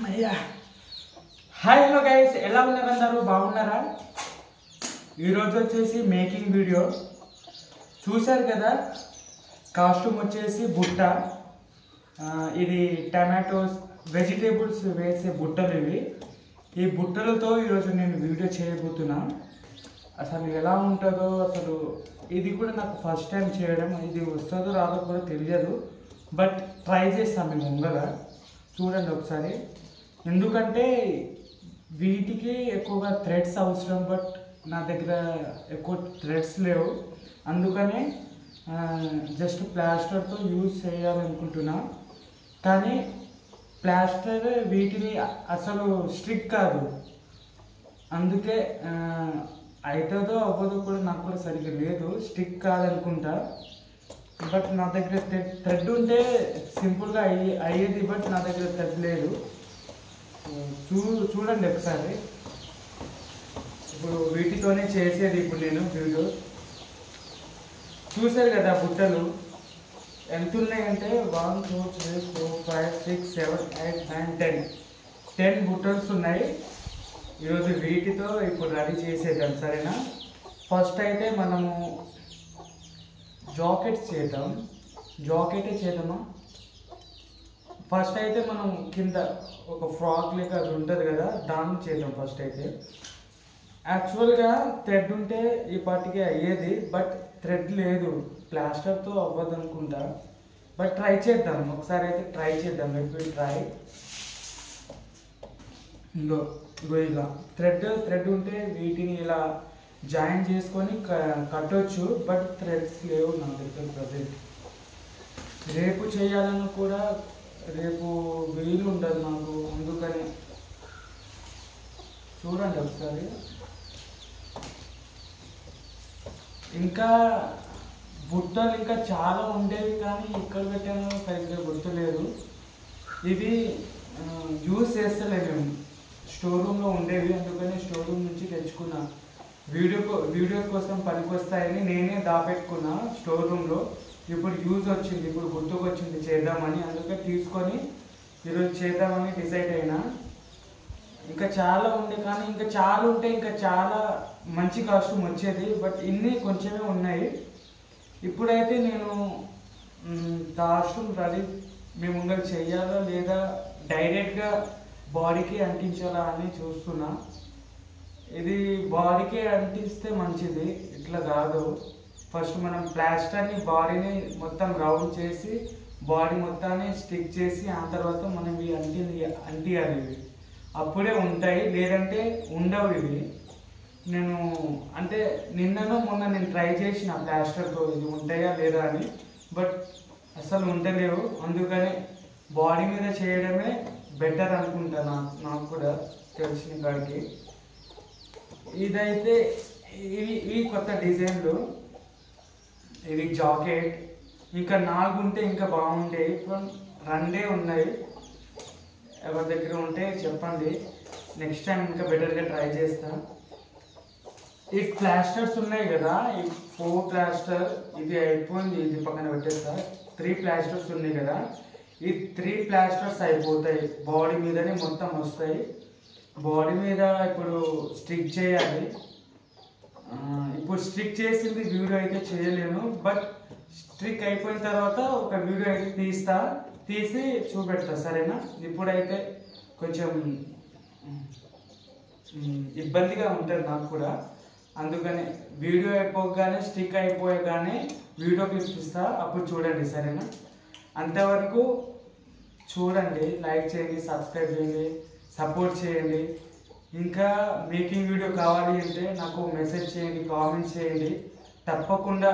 అయ్యా hi hello guys, ఎలా ఉన్నారు? అందరూ బాగున్నారా? ఈరోజు వచ్చేసి మేకింగ్ వీడియో చూశారు కదా. కాస్ట్యూమ్ వచ్చేసి బుట్ట, ఇది టమాటోస్ వెజిటేబుల్స్ వేసే బుట్టలు ఇవి. ఈ బుట్టలతో ఈరోజు నేను వీడియో చేయబోతున్నా. అసలు ఎలా ఉంటుందో, అసలు ఇది కూడా నాకు ఫస్ట్ టైం చేయడం. ఇది వస్తుందో రాదో కూడా తెలియదు, బట్ ట్రై చేస్తాం మేము ముంగల. చూడండి ఒకసారి. ఎందుకంటే వీటికి ఎక్కువగా థ్రెడ్స్ అవసరం, బట్ నా దగ్గర ఎక్కువ థ్రెడ్స్ లేవు. అందుకనే జస్ట్ ప్లాస్టర్తో యూజ్ చేయాలనుకుంటున్నా. కానీ ప్లాస్టర్ వీటిని అసలు స్ట్రిక్ కాదు. అందుకే అవుతుందో అవ్వదో కూడా నాకు కూడా సరిగ్గా లేదు, స్టిక్ కాదనుకుంటా. బట్ నా దగ్గర థ్రెడ్ ఉంటే సింపుల్గా అయ్యేది, బట్ నా దగ్గర థ్రెడ్ లేదు. చూడండి ఒకసారి. ఇప్పుడు వీటితోనే చేసేది ఇప్పుడు నేను వీడియో. చూసారు కదా బుట్టలు ఎంత ఉన్నాయంటే 1 2 3 4 5 6 7 8 9 10 బుట్టల్స్ ఉన్నాయి. ఈరోజు వీటితో ఇప్పుడు రెడీ చేసేద్దాం, సరేనా? ఫస్ట్ అయితే మనము జాకెట్స్ చేద్దాం. జాకెటే చేద్దామా? ఫస్ట్ అయితే మనం కింద ఒక ఫ్రాక్ లెక్క అది ఉంటుంది కదా, దాన్ని చేద్దాం ఫస్ట్ అయితే. యాక్చువల్గా థ్రెడ్ ఉంటే ఈ పాటికి అయ్యేది, బట్ థ్రెడ్ లేదు, ప్లాస్టర్తో అవ్వదు అనుకుంటా. బట్ ట్రై చేద్దాం ఒకసారి అయితే, ట్రై చేద్దాం. ఇప్పుడు ట్రై ఇంకో ఇలా థ్రెడ్ ఉంటే వీటిని ఇలా జాయిన్ చేసుకొని కట్టొచ్చు, బట్ థ్రెడ్స్ లేవు నా దగ్గర ప్రజెంట్. రేపు చేయాలని కూడా రేపు వీలు ఉండదు నాకు, అందుకని చూడండి ఒకసారి. ఇంకా బుట్టలు ఇంకా చాలా ఉండేవి, కానీ ఇక్కడ పెట్టాను సరిగ్గా గుర్తులేదు. ఇవి యూజ్ చేస్తలేదు మేము, స్టోర్ రూమ్లో ఉండేవి, అందుకని స్టోర్ రూమ్ నుంచి తెచ్చుకున్నా. వీడియో కోసం పనికొస్తాయని నేనే దాపెట్టుకున్నా స్టోర్ రూమ్లో. ఇప్పుడు యూజ్ వచ్చింది, ఇప్పుడు గుర్తుకు వచ్చింది చేద్దామని, అందుకే తీసుకొని ఈరోజు చేద్దామని డిసైడ్ అయినా. ఇంకా చాలా ఉండే, కానీ ఇంకా చాలా ఉంటే ఇంకా చాలా మంచి కాస్ట్యూమ్ వచ్చేది, బట్ ఇన్ని కొంచెమే ఉన్నాయి. ఇప్పుడైతే నేను కాస్ట్యూమ్ రెడీ మేము ముందు చెయ్యాలా లేదా డైరెక్ట్గా బాడీకి అంటించాలా అని చూస్తున్నా. ఇది బాడీకే అంటిస్తే మంచిది, ఇట్లా కాదు. ఫస్ట్ మనం ప్లాస్టర్ని బాడీని మొత్తం రౌండ్ చేసి బాడీ మొత్తాన్ని స్టిక్ చేసి ఆ తర్వాత మనం ఇవి అంటియాలి. ఇవి అప్పుడే ఉంటాయి, లేదంటే ఉండవు ఇవి. నేను అంటే నిన్ననో మొన్న నేను ట్రై చేసిన ప్లాస్టర్తో ఇది ఉంటాయా లేదా అని, బట్ అసలు ఉండలేవు. అందుకని బాడీ మీద చేయడమే బెటర్ అనుకుంటా, నాకు కూడా తెలిసిన కాడికి. ఇదైతే ఇవి కొత్త డిజైన్లు, ఇవి జాకెట్. ఇంకా 4 ఉంటే ఇంకా బాగుండే, ఇప్పుడు 2 ఉన్నాయి. ఎవరి దగ్గర ఉంటే చెప్పండి, నెక్స్ట్ టైం ఇంకా బెటర్గా ట్రై చేస్తా. ఈ ప్లాస్టర్స్ ఉన్నాయి కదా, ఈ 4 ప్లాస్టర్ ఇది అయిపోయింది, ఇది పక్కన పెట్టేస్తా. 3 ప్లాస్టర్స్ ఉన్నాయి కదా, ఈ 3 ప్లాస్టర్స్ అయిపోతాయి, బాడీ మీదనే మొత్తం వస్తాయి. బాడీ మీద ఇప్పుడు స్టిక్ చేయాలి. ఇప్పుడు స్టిక్ చేసింది వీడియో అయితే చేయలేను, బట్ స్టిక్ అయిపోయిన తర్వాత ఒక వీడియో అయితే తీసి చూపెడతా, సరేనా? ఇప్పుడైతే కొంచెం ఇబ్బందిగా ఉంటుంది నాకు కూడా, అందుకని వీడియో అయిపోగానే స్టిక్ అయిపోయగానే వీడియో క్లిప్ ఇస్తా, అప్పుడు చూడండి, సరేనా? అంతవరకు చూడండి, లైక్ చేయండి, సబ్స్క్రైబ్ చేయండి, సపోర్ట్ చేయండి. ఇంకా మేకింగ్ వీడియో కావాలి అంటే నాకు మెసేజ్ చేయండి, కామెంట్ చేయండి. తప్పకుండా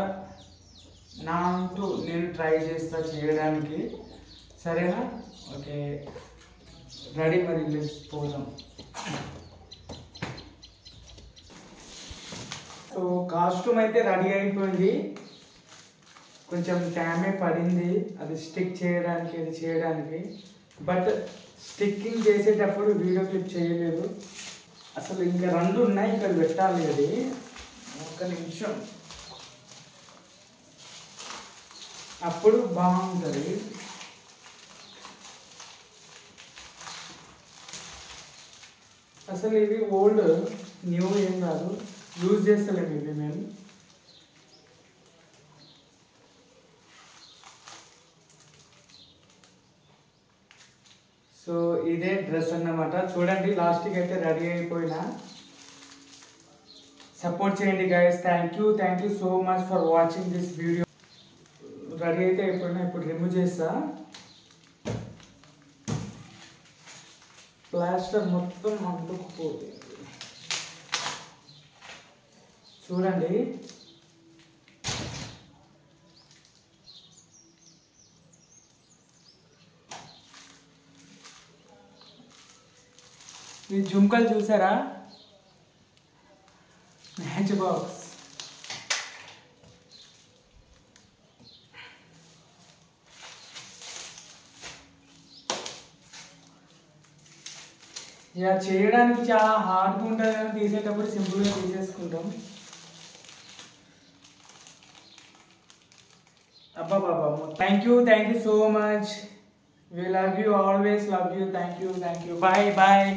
నా అంటూ నేను ట్రై చేస్తా చేయడానికి, సరేనా? ఓకే, రెడీ, మరి లెట్స్ పోదాం. సో కాస్ట్యూమ్ అయితే రెడీ అయిపోయింది. కొంచెం టైమే పడింది అది స్టిక్ చేయడానికి, అది చేయడానికి. బట్ స్టిక్కింగ్ చేసేటప్పుడు వీడియో క్లిప్ చేయలేదు. అసలు ఇంకా 2 ఉన్నాయి, ఇక్కడ పెట్టాలి. అది ఒక నిమిషం, అప్పుడు బాగుంటుంది. అసలు ఇవి ఓల్డ్, న్యూ ఏం కాదు, యూజ్ చేస్తలేము ఇవి మేము. సో ఇదే డ్రెస్ అన్నమాట. చూడండి లాస్ట్కి అయితే రెడీ అయిపోయినా. సపోర్ట్ చేయండి guys. Thank you so much for watching this video. Ready అయితే అయిపోయినా, ఇప్పుడు రిమూవ్ చేస్తా. ప్లాస్టర్ మొత్తం అంటుకుపోతుంది చూడండి. ఈ జుంకలు చూసారా, మ్యాచ్ బాక్స్. ఇక చేయడానికి చాలా హార్డ్గా ఉంటుంది కానీ తీసేటప్పుడు సింపుల్గా తీసేసుకుంటాం. అబ్బా బాబా, thank you so much. We love you, always love you. Thank you. Bye.